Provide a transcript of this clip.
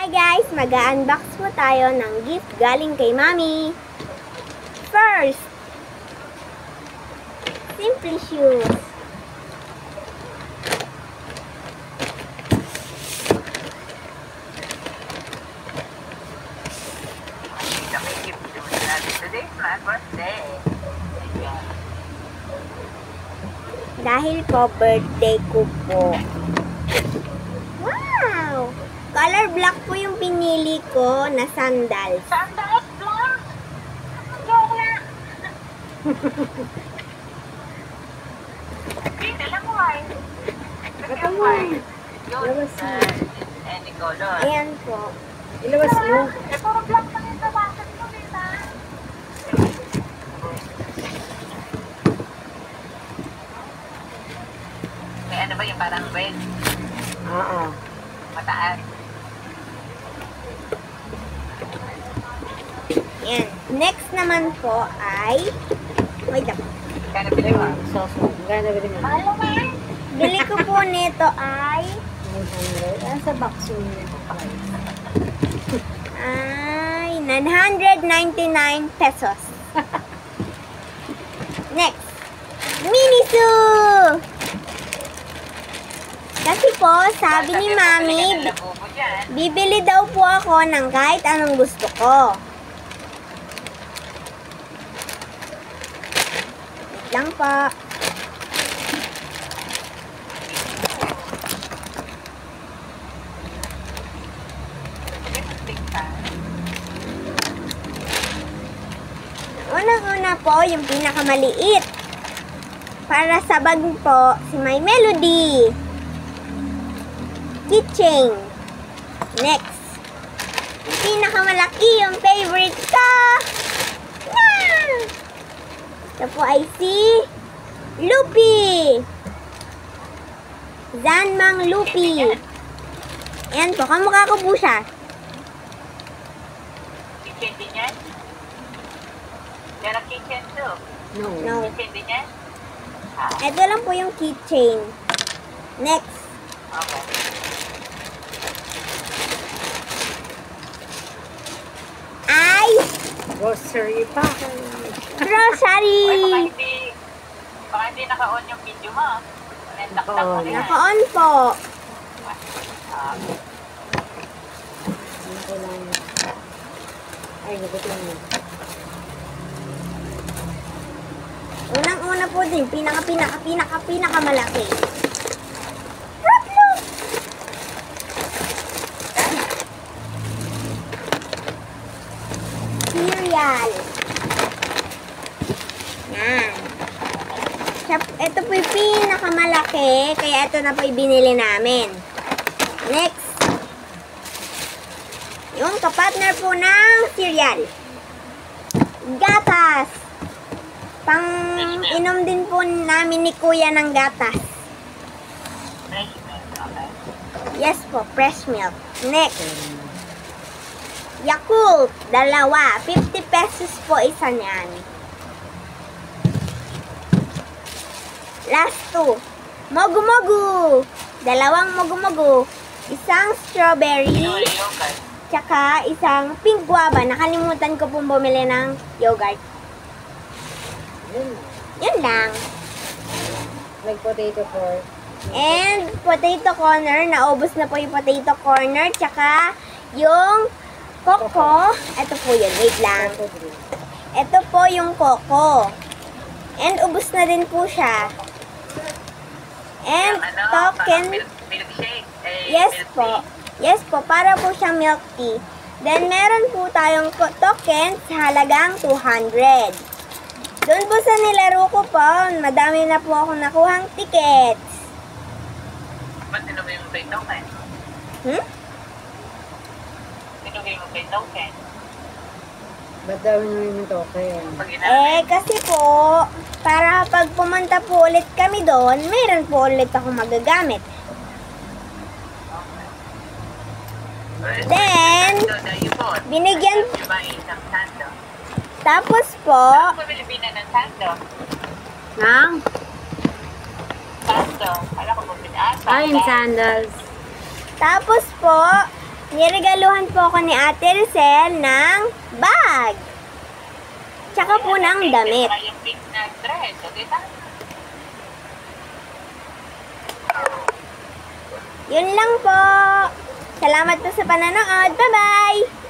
Hi guys! Mag-unbox po tayo ng gift galing kay Mami. First, Simply Shoes. Today's my birthday. Dahil po birthday ko po. Wow! Color black po yung pinili ko na sandals. Sandals black? Joke lang. Hindi lang white. Ito white. Ilabas mo. Any color. Ayan po. Ilabas mo. Eh, puro black na yung nabasag mo, Lita. May ano ba yung parang red? Oo. Mataas. Ayan. Next naman po ay... Wait lang. Kaya nabili mo? Soso. Ganda ba din mo? Mahal mo ba? Bili ko po nito ay... 900. Sa box yun. Ay, 999 pesos. Next. Miniso! Kasi po, sabi ni Mami, bibili daw po ako ng kahit anong gusto ko. Wait lang po. Unang-una po, yung pinakamaliit. Para sa bag po, si My Melody. Keychain. Next. Yung pinakamalaki, yung favorite ko. Ah! Ito po ay si Lupi. Zanmang Lupi. Ayan po, kamukha ko po siya. Kitchen din yan? Meron kitchen too. No. No. Kitchen din yan? Ito lang po yung keychain. Next. Okay. Ay, Grocery pa. grocery. Oy, baka hindi naka-on yung video mo. Naka-on mo na yan. Naka-on po. Ano ko lang. Ay, nagutin mo. Unang-una po din, pinakamalaki. Fruit Loop! Cereal. Yan. Ito po yung pinakamalaki, kaya ito na po yung binili namin. Next. Yung kapartner po ng cereal. Gatas. Pang inom din po namin ni Kuya ng gatas. Fresh milk, okay. Yes po, fresh milk. Next. Yakult, dalawa. 50 pesos po isa niyan. Last two. Mogu-mogu. Dalawang mogu-mogu. Isang strawberry, Yogurt. tsaka isang pink guava. Nakalimutan ko pong bumili ng yogurt. Yun. Yun lang. Nag-potato pork. And potato corner, naubos na po yung potato corner, tsaka yung coco. Ito po yun, wait lang. Coco drink. Ito po yung coco. And ubos na din po siya. And Yung token, milkshake. yes milk po. tea. Yes po, para po siyang milk tea. Then meron po tayong token sa halagang 200. Doon po sa nilaro ko po, madami na po ako nakuhang tickets. Ba't sinugay mo kay token? Hmm? Sinugay mo kay token? Ba't daw naman yung token? Pag inamin. Kasi po, para pag pumunta po ulit kami doon, mayroon po ulit ako magagamit. Then, binigyan, Yung ba isang sando? tapos po, Ako bumili na ng sando. Nang? Sando. Alam ko bumili. Ay, yung sandals. tapos po, Niregaluhan po ako ni Ate Rosel ng bag. Tsaka po ng damit. Saka yung pink na dress. O, di tayo. Yun lang po. Salamat po sa panonood. Bye-bye!